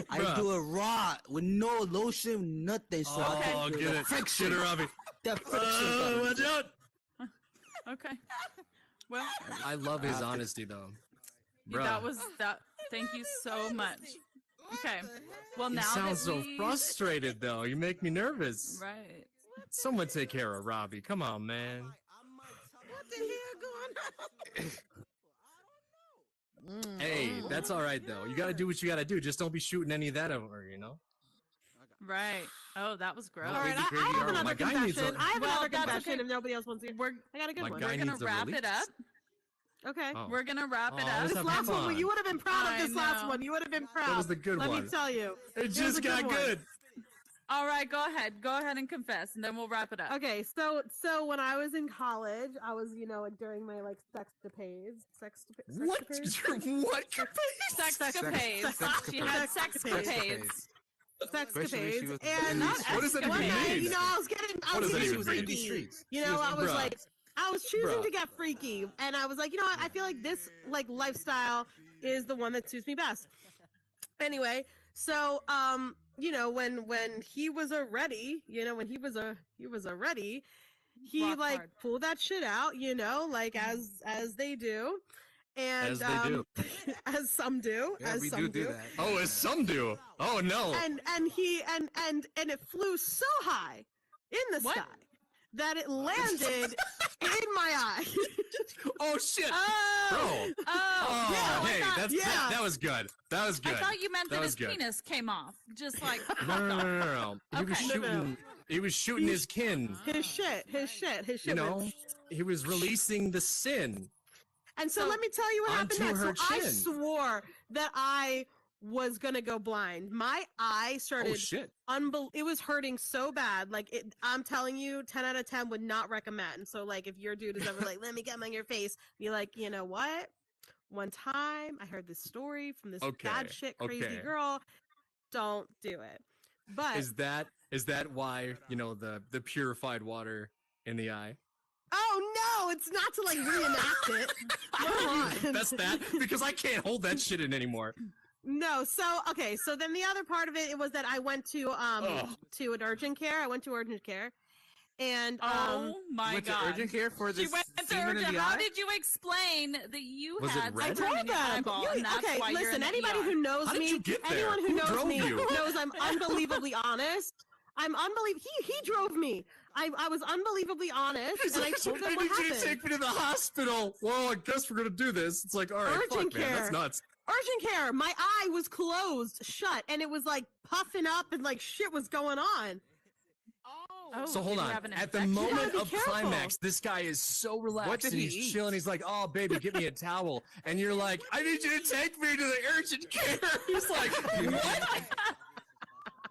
Speaker 6: I
Speaker 2: Bruh.
Speaker 6: do it raw with no lotion, nothing. So I
Speaker 2: Oh,
Speaker 6: can
Speaker 2: get
Speaker 6: feel the
Speaker 2: it.
Speaker 6: friction.
Speaker 2: Get her, Robbie.
Speaker 6: The friction.
Speaker 2: Oh, watch out.
Speaker 1: Okay. Well,
Speaker 2: I love his
Speaker 6: After-
Speaker 2: honesty, though.
Speaker 1: that
Speaker 2: Bruh.
Speaker 1: was that. Thank you so much. Okay. Well,
Speaker 2: You
Speaker 1: now
Speaker 2: sound
Speaker 1: that
Speaker 2: so
Speaker 1: we...
Speaker 2: frustrated, though. You make me nervous.
Speaker 1: Right.
Speaker 2: Someone take care of Robbie. Come on, man.
Speaker 6: What the hell going on?
Speaker 2: Hey, that's all right, though. You got to do what you got to do. Just don't be shooting any of that over, you know?
Speaker 1: Right. Oh, that was gross.
Speaker 4: All right,
Speaker 2: Baby, baby,
Speaker 4: I have
Speaker 2: girl.
Speaker 4: another
Speaker 2: My guy needs
Speaker 4: confession.
Speaker 2: a-
Speaker 4: I have
Speaker 1: Well,
Speaker 4: another
Speaker 1: that's
Speaker 4: confession
Speaker 1: okay.
Speaker 4: if nobody else wants to.
Speaker 1: We're
Speaker 4: I got a good
Speaker 2: My
Speaker 4: one.
Speaker 2: guy
Speaker 1: we're gonna
Speaker 2: needs a
Speaker 1: wrap
Speaker 2: release.
Speaker 1: it up.
Speaker 4: Okay.
Speaker 2: Oh.
Speaker 1: We're gonna wrap it
Speaker 2: Oh,
Speaker 1: up.
Speaker 2: let's
Speaker 4: This
Speaker 2: have
Speaker 4: last one,
Speaker 2: fun.
Speaker 4: you would have been proud
Speaker 1: I
Speaker 4: of this last
Speaker 1: know.
Speaker 4: one. You would have been proud.
Speaker 2: That was the good
Speaker 4: Let
Speaker 2: one.
Speaker 4: me tell you.
Speaker 2: It
Speaker 4: was
Speaker 2: just
Speaker 4: a good
Speaker 2: got
Speaker 4: one.
Speaker 2: good.
Speaker 1: All right, go ahead. Go ahead and confess, and then we'll wrap it up.
Speaker 4: Okay, so when I was in college, I was like during my like sexcapades.
Speaker 2: What? What?
Speaker 1: Sexcapades. She had
Speaker 3: Sexcapades.
Speaker 1: sexcapades.
Speaker 3: Especially she was
Speaker 4: And
Speaker 3: in the
Speaker 2: What does that
Speaker 3: streets.
Speaker 2: even
Speaker 4: one night,
Speaker 2: mean?
Speaker 4: you know, I was getting
Speaker 2: What does that
Speaker 4: getting
Speaker 2: even
Speaker 3: She was in the
Speaker 4: freaky.
Speaker 3: streets.
Speaker 4: You
Speaker 3: She
Speaker 4: know,
Speaker 3: was
Speaker 4: I
Speaker 3: in-
Speaker 4: was
Speaker 2: Bruh.
Speaker 4: like, I was choosing
Speaker 2: Bruh.
Speaker 4: to get freaky, and I was like, you know what? I feel like this like lifestyle is the one that suits me best. Anyway, so you know, when he was ready, you know, when he was ready, he
Speaker 1: Rock
Speaker 4: like
Speaker 1: hard.
Speaker 4: pulled that shit out, you know, like as they do. And
Speaker 2: As they do.
Speaker 4: as some do,
Speaker 3: Yeah,
Speaker 4: as
Speaker 3: we
Speaker 4: some
Speaker 3: do that.
Speaker 2: Oh, as some do. Oh, no.
Speaker 4: and he and it flew so high in the
Speaker 1: What?
Speaker 4: sky that it landed in my eye.
Speaker 2: Oh, shit.
Speaker 1: Oh.
Speaker 2: Bro.
Speaker 1: Oh.
Speaker 2: Oh,
Speaker 4: I
Speaker 2: hey,
Speaker 4: thought-
Speaker 2: that, that was good. That was
Speaker 1: I
Speaker 2: good.
Speaker 1: thought you meant
Speaker 2: That
Speaker 1: that
Speaker 2: was
Speaker 1: his
Speaker 2: good.
Speaker 1: penis came off. Just like
Speaker 2: No, no, no, no, no. He was
Speaker 1: Okay.
Speaker 4: No, no.
Speaker 2: shooting. He was shooting his kin.
Speaker 4: his shit.
Speaker 2: You know,
Speaker 4: went-
Speaker 2: he was releasing the sin.
Speaker 4: And so
Speaker 1: So-
Speaker 4: let me tell you what happened
Speaker 2: Onto
Speaker 4: next. So
Speaker 2: her
Speaker 4: I
Speaker 2: chin.
Speaker 4: swore that I was gonna go blind. My eye started
Speaker 2: Oh, shit.
Speaker 4: it was hurting so bad. Like I'm telling you, 10 out of 10 would not recommend. So like if your dude is ever like, let me get on your face, be like, you know what? One time I heard this story from this
Speaker 2: Okay,
Speaker 4: bad shit crazy
Speaker 2: okay.
Speaker 4: girl. Don't do it. But
Speaker 2: Is that why, you know, the purified water in the eye?
Speaker 4: oh no, it's not to like reenact it. Come on.
Speaker 2: That's that? Because I can't hold that shit in anymore.
Speaker 4: No, so okay, so then the other part of it was that I went to
Speaker 2: Ugh.
Speaker 4: to an urgent care. I went to urgent care, and
Speaker 1: oh my
Speaker 3: Went to
Speaker 1: god.
Speaker 3: urgent care for
Speaker 1: She
Speaker 3: this
Speaker 1: went to
Speaker 3: semen in
Speaker 1: urgent.
Speaker 3: the
Speaker 1: How
Speaker 3: eye?
Speaker 1: did you explain that you
Speaker 2: Was it
Speaker 1: had
Speaker 2: red?
Speaker 4: I
Speaker 1: semen
Speaker 4: told
Speaker 1: in your
Speaker 4: them.
Speaker 1: eyeball,
Speaker 4: You-
Speaker 1: and that's
Speaker 4: okay,
Speaker 1: why you're
Speaker 4: listen.
Speaker 1: in the
Speaker 4: Anybody
Speaker 1: ER?
Speaker 4: who knows
Speaker 2: How did
Speaker 4: me,
Speaker 2: you get there?
Speaker 4: anyone who knows
Speaker 2: drove
Speaker 4: me,
Speaker 2: you?
Speaker 4: knows I'm unbelievably honest. I'm unbelievable. He drove me. I was unbelievably honest, and I told
Speaker 2: I
Speaker 4: them
Speaker 2: need
Speaker 4: what
Speaker 2: you to
Speaker 4: happened.
Speaker 2: take me to the hospital. Well, I guess we're gonna do this. It's like, all right,
Speaker 4: Urgent
Speaker 2: fuck, man, that's
Speaker 4: care.
Speaker 2: nuts.
Speaker 4: Urgent care. My eye was closed, shut, and it was like puffing up, and like shit was going on.
Speaker 1: Oh,
Speaker 2: So
Speaker 1: did
Speaker 2: hold
Speaker 1: you
Speaker 2: on.
Speaker 1: have an
Speaker 2: At the
Speaker 1: infection?
Speaker 2: moment
Speaker 4: gotta be
Speaker 2: of
Speaker 4: careful.
Speaker 2: climax, this guy is so relaxed
Speaker 3: did
Speaker 2: and
Speaker 3: he
Speaker 2: he's
Speaker 3: eat?
Speaker 2: chilling. He's like, "Oh, baby, give me a towel," and you're like, "I need you to take me to the urgent care." He's like, "What?"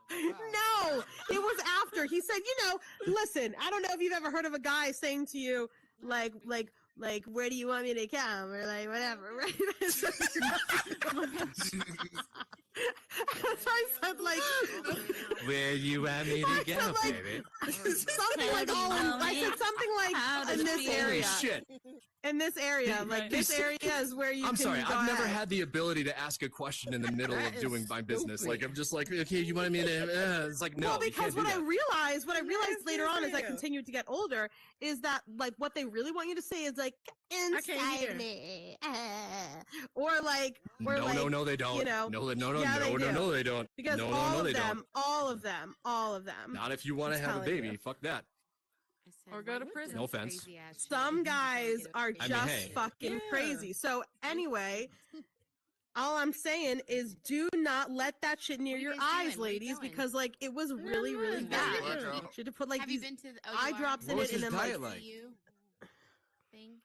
Speaker 4: No, it was after. He said, you know, listen, I don't know if you've ever heard of a guy saying to you, like, where do you want me to come? Or like, whatever, right? So I said, like,
Speaker 2: Where you want me
Speaker 4: I
Speaker 2: to go,
Speaker 4: said, like,
Speaker 2: baby?
Speaker 4: something like all in, I said something
Speaker 1: How
Speaker 4: like
Speaker 1: does
Speaker 4: in
Speaker 1: it
Speaker 4: this
Speaker 1: feel?
Speaker 2: Holy
Speaker 4: area.
Speaker 2: shit!
Speaker 4: In this area, like
Speaker 1: Right.
Speaker 4: this area is where you
Speaker 2: I'm
Speaker 4: can
Speaker 2: sorry.
Speaker 4: go
Speaker 2: I've never
Speaker 4: ahead.
Speaker 2: had the ability to ask a question in the middle
Speaker 3: That
Speaker 2: of
Speaker 3: is
Speaker 2: doing my business. Like,
Speaker 3: stupid.
Speaker 2: I'm just like, okay, you wanted me to? It's like, no,
Speaker 4: Well,
Speaker 2: you
Speaker 4: because
Speaker 2: can't do
Speaker 4: what I
Speaker 2: that.
Speaker 4: realized later on as I continued to get older is that like what they really want you to say is like
Speaker 3: can't
Speaker 4: inside
Speaker 3: hear.
Speaker 4: me, or like
Speaker 2: No, they don't.
Speaker 4: you know,
Speaker 2: no,
Speaker 4: yeah, they do.
Speaker 2: no, they don't.
Speaker 4: because
Speaker 2: no,
Speaker 4: all
Speaker 2: no,
Speaker 4: of
Speaker 2: they
Speaker 4: them,
Speaker 2: don't.
Speaker 4: all of them.
Speaker 2: Not if you want to
Speaker 4: I'm
Speaker 2: have a
Speaker 4: telling
Speaker 2: baby.
Speaker 4: you.
Speaker 2: Fuck that.
Speaker 1: Or go to prison.
Speaker 2: No offense.
Speaker 4: Some guys are
Speaker 2: I mean,
Speaker 4: just
Speaker 2: hey.
Speaker 4: fucking
Speaker 1: Yeah.
Speaker 4: crazy. So anyway, all I'm saying is do not let that shit near
Speaker 7: What are you
Speaker 4: your
Speaker 7: guys doing?
Speaker 4: eyes,
Speaker 7: Where are you
Speaker 4: ladies,
Speaker 7: going?
Speaker 4: because like it was really, really
Speaker 1: Yeah.
Speaker 4: bad.
Speaker 3: What, girl?
Speaker 4: Should have put like
Speaker 7: Have you
Speaker 4: these
Speaker 7: been to the
Speaker 4: eye drops
Speaker 3: What
Speaker 4: in
Speaker 3: was
Speaker 4: it and
Speaker 3: his
Speaker 4: then like
Speaker 3: diet like?
Speaker 7: thing?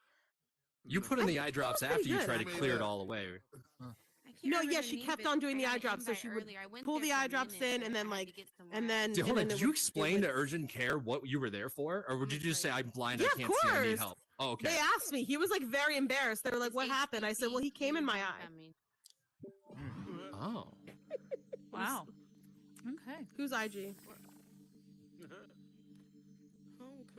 Speaker 2: You put in the eye drops
Speaker 4: pretty
Speaker 2: after you
Speaker 4: good,
Speaker 2: try to
Speaker 3: actually.
Speaker 2: clear it all away.
Speaker 4: No, yeah, she kept on doing the eye drops, so she would pull the eye drops in and then like and then
Speaker 2: Hold on,
Speaker 4: it
Speaker 2: did you
Speaker 4: would- it
Speaker 2: explain
Speaker 4: would-
Speaker 2: to urgent care what you were there for, or would you just say I'm blind,
Speaker 4: Yeah,
Speaker 2: I
Speaker 4: of
Speaker 2: can't see, I need
Speaker 4: course.
Speaker 2: help? Oh, okay.
Speaker 4: They asked me. He was like very embarrassed. They were like, "What happened?" I said, "Well, he came in my eye."
Speaker 2: Oh,
Speaker 1: Wow. Okay.
Speaker 4: Who's IG?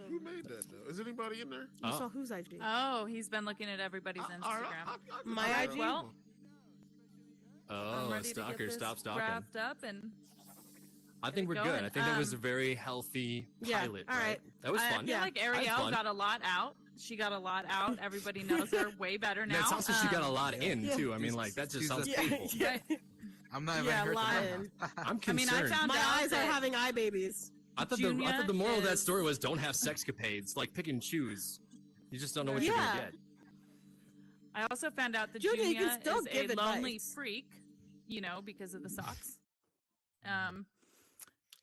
Speaker 8: Who made that though? Is anybody in there?
Speaker 4: You
Speaker 2: Oh.
Speaker 4: saw who's IG?
Speaker 1: Oh, he's been looking at everybody's Instagram.
Speaker 4: My
Speaker 1: Alright,
Speaker 4: IG?
Speaker 1: well, I'm
Speaker 2: oh,
Speaker 1: ready to get
Speaker 2: stalker,
Speaker 1: this
Speaker 2: stop stalking.
Speaker 1: wrapped up and
Speaker 2: I think we're
Speaker 1: Get
Speaker 2: good.
Speaker 1: going.
Speaker 2: I think that was a very healthy
Speaker 4: yeah,
Speaker 2: pilot.
Speaker 4: all right.
Speaker 2: That was
Speaker 1: I
Speaker 2: fun.
Speaker 1: feel like Ariel
Speaker 2: fun.
Speaker 1: got a lot out. She got a lot out. Everybody knows her way better now.
Speaker 2: And it sounds like she got a lot in
Speaker 4: Yeah.
Speaker 2: too. I mean, like that just
Speaker 3: She's
Speaker 2: sounds
Speaker 3: a-
Speaker 2: painful.
Speaker 4: yeah.
Speaker 3: I'm not even
Speaker 4: Yeah,
Speaker 3: hurt.
Speaker 4: lying.
Speaker 2: I'm
Speaker 1: I mean,
Speaker 2: concerned.
Speaker 1: I found
Speaker 4: My
Speaker 1: out
Speaker 4: eyes are
Speaker 1: that
Speaker 4: having eye babies.
Speaker 2: I thought
Speaker 1: Junyuh
Speaker 2: the moral of that
Speaker 1: is-
Speaker 2: story was don't have sexcapades, like pick and choose. You just don't know what you're
Speaker 4: Yeah.
Speaker 2: gonna get.
Speaker 1: I also found out that
Speaker 4: Junyuh, you can
Speaker 1: Junyuh
Speaker 4: still
Speaker 1: is
Speaker 4: give
Speaker 1: a lonely
Speaker 4: advice.
Speaker 1: freak, you know, because of the socks.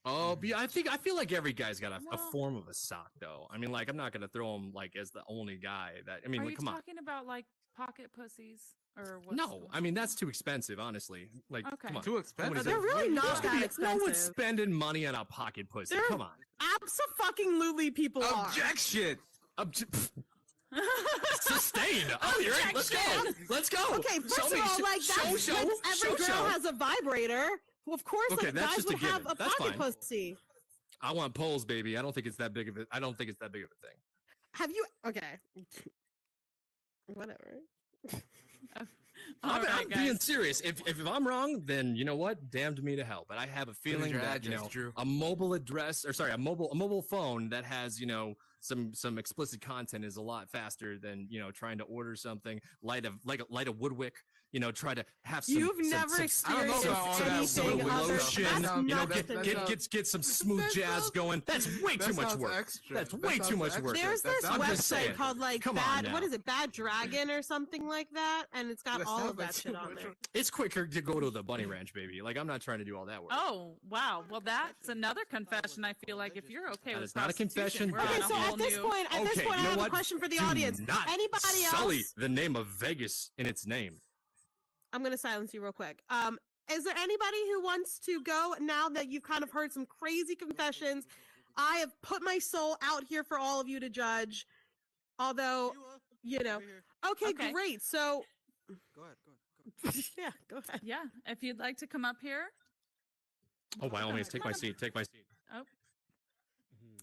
Speaker 2: Oh, but I feel like every guy's got a
Speaker 1: Well-
Speaker 2: form of a sock, though. I mean, like I'm not gonna throw him like as the only guy that. I mean,
Speaker 1: Are
Speaker 2: like,
Speaker 1: you
Speaker 2: come on.
Speaker 1: talking about like pocket pussies or what?
Speaker 2: No, I mean that's too expensive, honestly. Like,
Speaker 1: Okay.
Speaker 2: come on.
Speaker 3: Too expensive.
Speaker 2: Nobody's
Speaker 4: They're really not that
Speaker 2: No one's
Speaker 4: expensive.
Speaker 2: spending money on a pocket pussy.
Speaker 4: They're-
Speaker 2: Come on.
Speaker 4: Absolutely, people are.
Speaker 3: Objection.
Speaker 2: Sustained. Oh, you're right. Let's go. Let's go.
Speaker 4: Okay,
Speaker 2: Show
Speaker 4: first
Speaker 2: me.
Speaker 4: of all, like that's
Speaker 2: show,
Speaker 4: like, every girl
Speaker 2: show.
Speaker 4: has a vibrator. Well, of course,
Speaker 2: Okay,
Speaker 4: like,
Speaker 2: that's
Speaker 4: guys
Speaker 2: just a
Speaker 4: would have
Speaker 2: given.
Speaker 4: a
Speaker 2: That's
Speaker 4: pocket
Speaker 2: fine.
Speaker 4: pussy.
Speaker 2: I want poles, baby. I don't think it's that big of a. I don't think it's that big of a thing.
Speaker 4: Have you? Okay. Whatever.
Speaker 1: All
Speaker 2: I'm
Speaker 1: right,
Speaker 2: being
Speaker 1: guys.
Speaker 2: serious. If I'm wrong, then you know what? Damned me to hell. But I have a feeling
Speaker 3: your
Speaker 2: that
Speaker 3: address, Drew?
Speaker 2: a mobile address, or sorry, a mobile phone that has some explicit content is a lot faster than trying to order something light a Woodwick. Try to have some.
Speaker 4: You've never
Speaker 3: I don't know
Speaker 4: experienced
Speaker 3: about all that
Speaker 4: anything
Speaker 3: wood
Speaker 4: other.
Speaker 2: lotion.
Speaker 4: That's
Speaker 3: No,
Speaker 4: not
Speaker 3: that-
Speaker 4: the
Speaker 3: that-
Speaker 2: Get some smooth
Speaker 3: That
Speaker 2: jazz
Speaker 3: sounds-
Speaker 2: going. That's way
Speaker 3: That
Speaker 2: too much
Speaker 3: sounds
Speaker 2: work.
Speaker 3: extra.
Speaker 2: That's
Speaker 3: That
Speaker 2: way too
Speaker 3: sounds
Speaker 2: much
Speaker 3: extra.
Speaker 2: work.
Speaker 4: There's
Speaker 3: That
Speaker 4: this
Speaker 3: sounds-
Speaker 2: I'm just saying.
Speaker 4: website called like
Speaker 2: Come on
Speaker 4: Bad.
Speaker 2: now.
Speaker 4: What is it? Bad Dragon or something like that, and it's got
Speaker 3: That
Speaker 4: all
Speaker 3: sounds
Speaker 4: of that
Speaker 3: like
Speaker 4: shit
Speaker 3: too
Speaker 4: on
Speaker 3: much
Speaker 4: there.
Speaker 3: work.
Speaker 2: It's quicker to go to the bunny ranch, baby. Like I'm not trying to do all that work.
Speaker 1: Oh wow! Well, that's another confession. I feel like if you're okay
Speaker 2: That
Speaker 1: with
Speaker 2: is not a
Speaker 1: prostitution,
Speaker 2: confession.
Speaker 1: we're
Speaker 2: That
Speaker 4: Okay,
Speaker 1: on
Speaker 2: is
Speaker 1: a
Speaker 4: so
Speaker 1: whole
Speaker 4: at this
Speaker 1: new-
Speaker 4: point, I
Speaker 2: you know
Speaker 4: have a
Speaker 2: what?
Speaker 4: question for the
Speaker 2: Do
Speaker 4: audience.
Speaker 2: not
Speaker 4: Anybody
Speaker 2: sully
Speaker 4: else?
Speaker 2: the name of Vegas in its name.
Speaker 4: I'm gonna silence you real quick. Is there anybody who wants to go now that you've kind of heard some crazy confessions? I have put my soul out here for all of you to judge. Although, okay,
Speaker 1: Okay.
Speaker 4: great. So,
Speaker 6: Go ahead.
Speaker 4: yeah, go ahead.
Speaker 1: Yeah, if you'd like to come up here.
Speaker 2: Oh, by all means, take my seat. Take my seat.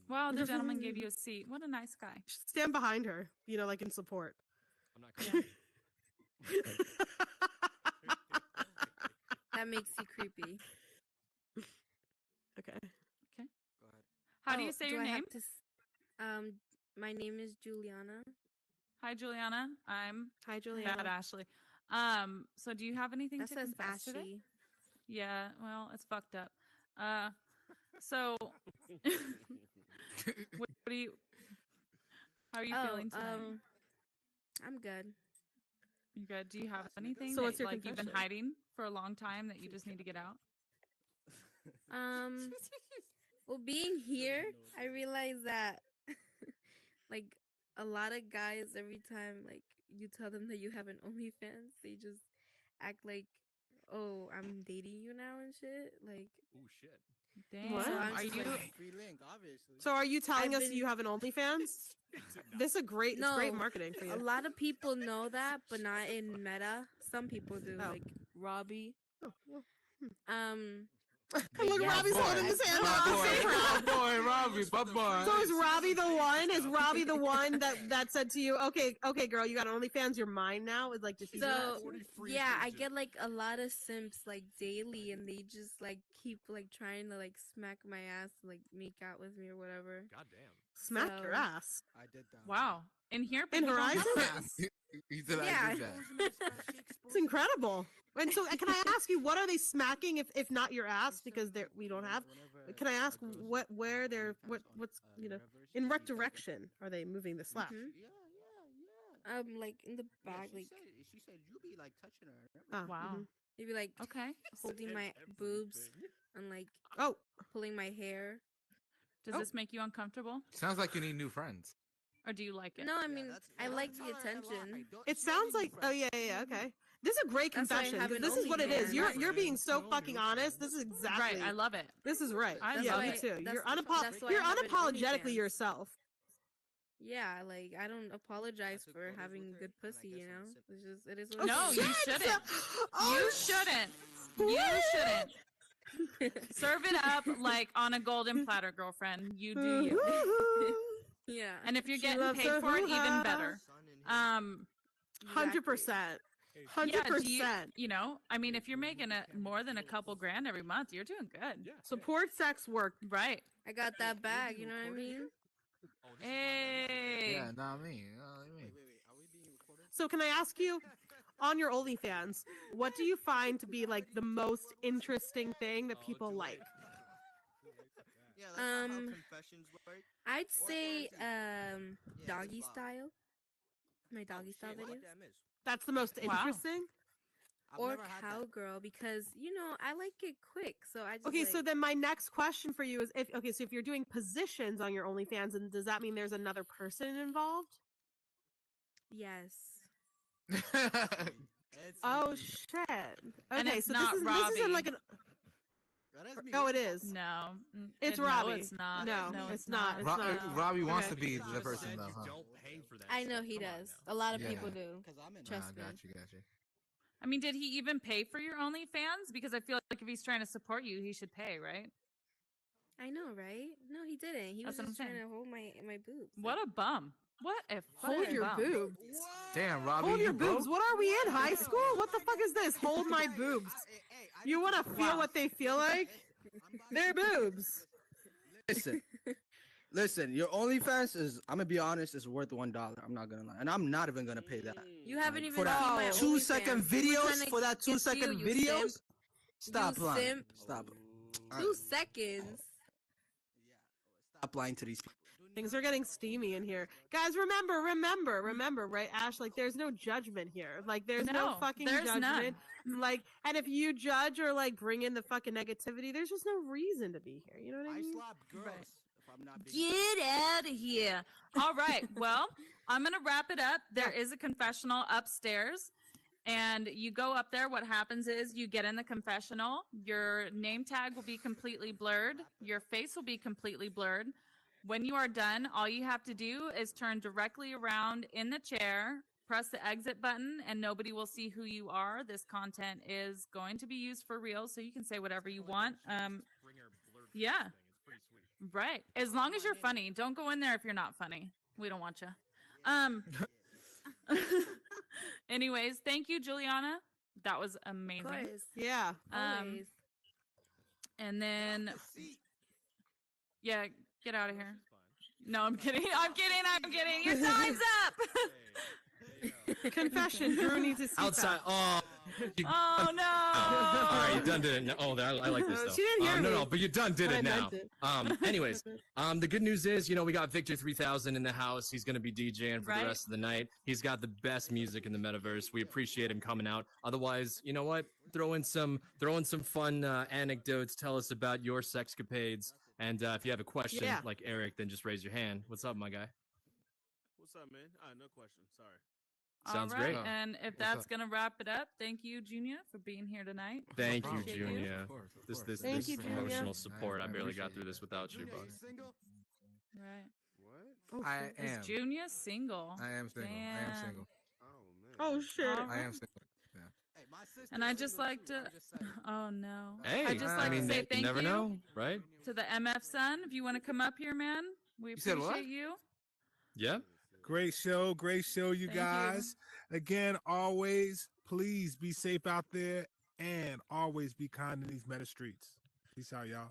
Speaker 1: Well, the gentleman gave you a seat. What a nice guy.
Speaker 4: Stand behind her, like in support.
Speaker 2: I'm not kidding.
Speaker 9: That makes you creepy.
Speaker 4: Okay.
Speaker 6: Go ahead.
Speaker 1: How do you
Speaker 9: Oh,
Speaker 1: say your
Speaker 9: I
Speaker 1: name?
Speaker 9: have to my name is Juliana.
Speaker 1: Hi, Juliana. I'm
Speaker 4: Hi, Juliana.
Speaker 1: Bad Ashley. So do you have anything
Speaker 9: That
Speaker 1: to
Speaker 9: says
Speaker 1: confess today?
Speaker 9: Ashy.
Speaker 1: Yeah, well, it's fucked up. So what do you? How are you feeling today?
Speaker 9: I'm good.
Speaker 1: You good? Do you have anything
Speaker 4: So what's
Speaker 1: that,
Speaker 4: your
Speaker 1: like you've been
Speaker 4: confession?
Speaker 1: hiding for a long time that you just need to get out?
Speaker 9: Well, being here, I realize that like a lot of guys, every time like you tell them that you have an OnlyFans, they just act like, "Oh, I'm dating you now" and shit. Like,
Speaker 2: Ooh, shit.
Speaker 1: Damn.
Speaker 4: What?
Speaker 9: I'm
Speaker 1: Are
Speaker 9: just
Speaker 1: you?
Speaker 9: like-
Speaker 6: Free link, obviously.
Speaker 4: So, are you telling
Speaker 9: I've
Speaker 4: us
Speaker 9: been-
Speaker 4: you have an OnlyFans? This is great. It's great
Speaker 9: No,
Speaker 4: marketing for you.
Speaker 9: a lot of people know that, but not in Meta. Some people do,
Speaker 4: Oh.
Speaker 9: like Robbie.
Speaker 4: Oh, well.
Speaker 9: But
Speaker 4: Look,
Speaker 9: yeah,
Speaker 4: Robbie's
Speaker 9: boy.
Speaker 4: holding his hand
Speaker 3: My
Speaker 4: up.
Speaker 3: boy,
Speaker 4: So proud.
Speaker 3: my boy, Robbie, my boy.
Speaker 4: So is Robbie the one? Is Robbie the one that said to you, okay, girl, you got OnlyFans, you're mine now? Is like, did he do that?
Speaker 9: So yeah, I get like a lot of simps like daily, and they just like keep like trying to like smack my ass, and, like make out with me or whatever.
Speaker 2: Goddamn.
Speaker 4: Smack your
Speaker 9: So-
Speaker 4: ass.
Speaker 6: I did that.
Speaker 1: Wow. In here,
Speaker 4: In
Speaker 1: people don't
Speaker 4: Horizon?
Speaker 1: have that.
Speaker 3: He said
Speaker 9: Yeah.
Speaker 3: I did that.
Speaker 4: It's incredible. And so, can I ask you, what are they smacking? If not your ass, because we don't have. Can I ask where they're what's in what direction are they moving the slap?
Speaker 9: Like in the back, like
Speaker 6: she said you be like touching her.
Speaker 4: Ah,
Speaker 1: Wow.
Speaker 9: maybe like
Speaker 1: Okay.
Speaker 9: holding my boobs and like
Speaker 4: Oh,
Speaker 9: pulling my hair.
Speaker 1: Does this make you uncomfortable,
Speaker 3: Sounds like you need new friends.
Speaker 1: or do you like it?
Speaker 9: No, I mean I like the attention.
Speaker 4: it sounds like. Oh yeah. Okay. This is a great
Speaker 9: That's why I
Speaker 4: confession
Speaker 9: have
Speaker 4: because
Speaker 9: an
Speaker 4: this is what it is.
Speaker 9: OnlyFans.
Speaker 4: You're being so fucking honest. This is exactly
Speaker 1: Right. I love it.
Speaker 4: This is right.
Speaker 1: I
Speaker 4: yeah,
Speaker 1: love
Speaker 4: me
Speaker 1: it.
Speaker 4: too.
Speaker 9: That's-
Speaker 4: You're
Speaker 9: that's why I
Speaker 4: you're
Speaker 9: have an
Speaker 4: unapologetically
Speaker 9: OnlyFans.
Speaker 4: yourself.
Speaker 9: Yeah, like I don't apologize for having good pussy. You know, it's just it is. What
Speaker 1: No,
Speaker 9: it
Speaker 1: you
Speaker 9: is.
Speaker 1: shouldn't.
Speaker 4: Oh,
Speaker 1: You shouldn't. You shouldn't. Serve it up like on a golden platter, girlfriend. You do you.
Speaker 9: Yeah,
Speaker 1: And if you're
Speaker 4: She
Speaker 1: getting
Speaker 4: loves
Speaker 1: paid
Speaker 4: her
Speaker 1: for it, even
Speaker 4: hoo-ha.
Speaker 1: better.
Speaker 4: 100%.
Speaker 1: Yeah,
Speaker 4: 100%.
Speaker 1: you know, I mean, if you're making more than a couple grand every month, you're doing good.
Speaker 4: Support sex work.
Speaker 1: Right.
Speaker 9: I got that bag. You know what I mean?
Speaker 1: Hey.
Speaker 3: Yeah, not me. Not me.
Speaker 4: So can I ask you, on your OnlyFans, what do you find to be like the most interesting thing that people like?
Speaker 6: Confessions work.
Speaker 9: I'd say doggy style. My doggy style videos.
Speaker 4: That's the most
Speaker 1: Wow.
Speaker 4: interesting?
Speaker 9: Or cowgirl, because you know I like it quick, so I just
Speaker 4: Okay,
Speaker 9: like,
Speaker 4: so then my next question for you is if you're doing positions on your OnlyFans, and does that mean there's another person involved?
Speaker 9: yes.
Speaker 4: Oh shit.
Speaker 1: And
Speaker 4: Okay,
Speaker 1: it's
Speaker 4: so
Speaker 1: not
Speaker 4: this
Speaker 1: Robbie.
Speaker 4: isn't like an Oh, it is.
Speaker 1: No.
Speaker 4: It's
Speaker 1: no,
Speaker 4: Robbie.
Speaker 1: it's not.
Speaker 4: No,
Speaker 1: No,
Speaker 4: it's not. It's
Speaker 3: Ro-
Speaker 4: not.
Speaker 3: Robbie wants
Speaker 4: Okay.
Speaker 3: to be the person though, huh?
Speaker 9: I know he does. A lot of
Speaker 3: Yeah.
Speaker 9: people do.
Speaker 3: Nah,
Speaker 9: Trust me.
Speaker 3: got you.
Speaker 1: I mean, did he even pay for your OnlyFans? Because I feel like if he's trying to support you, he should pay, right?
Speaker 9: I know, right? No, he didn't. He was
Speaker 1: That's what I'm
Speaker 9: just trying
Speaker 1: saying.
Speaker 9: to hold my boobs.
Speaker 1: What a bum. What a
Speaker 4: Hold
Speaker 1: fucking
Speaker 4: your
Speaker 1: bum.
Speaker 4: boobs.
Speaker 3: Damn, Robbie,
Speaker 4: Hold
Speaker 3: you
Speaker 4: your boobs.
Speaker 3: broke?
Speaker 4: What are we in high school? What the fuck is this? Hold my boobs. You want to feel
Speaker 1: Wow.
Speaker 4: what they feel like? They're boobs.
Speaker 6: Listen. Your OnlyFans is. I'm gonna be honest. Is worth $1. I'm not gonna lie, and I'm not even gonna pay that.
Speaker 9: You haven't even
Speaker 6: For
Speaker 9: seen
Speaker 6: that
Speaker 9: my
Speaker 6: 2 second
Speaker 9: OnlyFans. We're trying
Speaker 6: videos.
Speaker 9: to
Speaker 6: For that 2
Speaker 9: get
Speaker 6: second
Speaker 9: you
Speaker 6: videos.
Speaker 9: simp.
Speaker 6: Stop
Speaker 9: You
Speaker 6: lying.
Speaker 9: simp.
Speaker 6: Stop.
Speaker 9: 2 seconds.
Speaker 6: Stop lying to these people.
Speaker 4: Things are getting steamy in here. Guys, remember, right, Ash? Like, there's no judgment here. Like, there's no
Speaker 1: No,
Speaker 4: fucking
Speaker 1: there's
Speaker 4: judgment. Like, and if you judge or, like, bring in the fucking negativity, there's just no reason to be here. You know what I mean?
Speaker 6: slap girls. If I'm not
Speaker 1: Get out of here. All right. Well, I'm going to wrap it up. There is a confessional upstairs. And you go up there. What happens is you get in the confessional. Your name tag will be completely blurred. Your face will be completely blurred. When you are done, all you have to do is turn directly around in the chair, press the exit button, and nobody will see who you are. This content is going to be used for real, so you can say whatever you want. Yeah. Right. As long as you're funny. Don't go in there if you're not funny. We don't want you. Anyways, thank you, Juliana. That was
Speaker 9: Of
Speaker 1: amazing.
Speaker 9: course.
Speaker 4: Yeah.
Speaker 9: Always.
Speaker 1: And then, yeah, get out of here. No, I'm kidding. I'm kidding. Your time's up.
Speaker 4: Confession. Drew needs a seat
Speaker 2: Outside. Oh.
Speaker 1: Oh no.
Speaker 2: All right, you done did it. No, oh, I like this though.
Speaker 4: She didn't hear
Speaker 2: No,
Speaker 4: me.
Speaker 2: but you done did
Speaker 4: I
Speaker 2: it now.
Speaker 4: meant it.
Speaker 2: Anyways, the good news is, we got Victor 3000 in the house. He's gonna be DJing for
Speaker 1: Right.
Speaker 2: the rest of the night. He's got the best music in the metaverse. We appreciate him coming out. Otherwise, you know what? Throw in some fun anecdotes. Tell us about your sexcapades. And if you have a question
Speaker 4: Yeah.
Speaker 2: like Eric, then just raise your hand. What's up, my guy?
Speaker 5: What's up, man? No question. Sorry.
Speaker 2: Sounds
Speaker 1: All right.
Speaker 2: great.
Speaker 1: And if
Speaker 3: What's
Speaker 1: that's
Speaker 3: up?
Speaker 1: gonna wrap it up, thank you, Junyuh, for being here tonight.
Speaker 2: Thank you,
Speaker 1: Appreciate you.
Speaker 2: Junior.
Speaker 3: Of course, of
Speaker 2: This
Speaker 3: course.
Speaker 4: Thank you, Junior.
Speaker 2: emotional support. I
Speaker 3: I
Speaker 2: barely
Speaker 3: appreciate
Speaker 2: got through
Speaker 3: it.
Speaker 2: this without you, bud.
Speaker 1: Right.
Speaker 5: What?
Speaker 3: I am.
Speaker 1: Is Junyuh single?
Speaker 3: I am single. I am
Speaker 1: Damn.
Speaker 3: single.
Speaker 5: Oh man.
Speaker 4: Oh shit.
Speaker 1: All
Speaker 3: I am
Speaker 1: right.
Speaker 3: single.
Speaker 1: And I just like to. Oh no.
Speaker 2: Hey,
Speaker 1: I just like to say
Speaker 2: you
Speaker 1: thank
Speaker 2: never
Speaker 1: you
Speaker 2: know, right?
Speaker 1: to the MF Son. If you want to come up here, man, we
Speaker 3: said
Speaker 1: appreciate
Speaker 3: what?
Speaker 1: you.
Speaker 2: Yeah.
Speaker 8: Great show, you
Speaker 1: Thank you.
Speaker 8: guys. Again, always please be safe out there and always be kind in these meta streets. Peace out, y'all.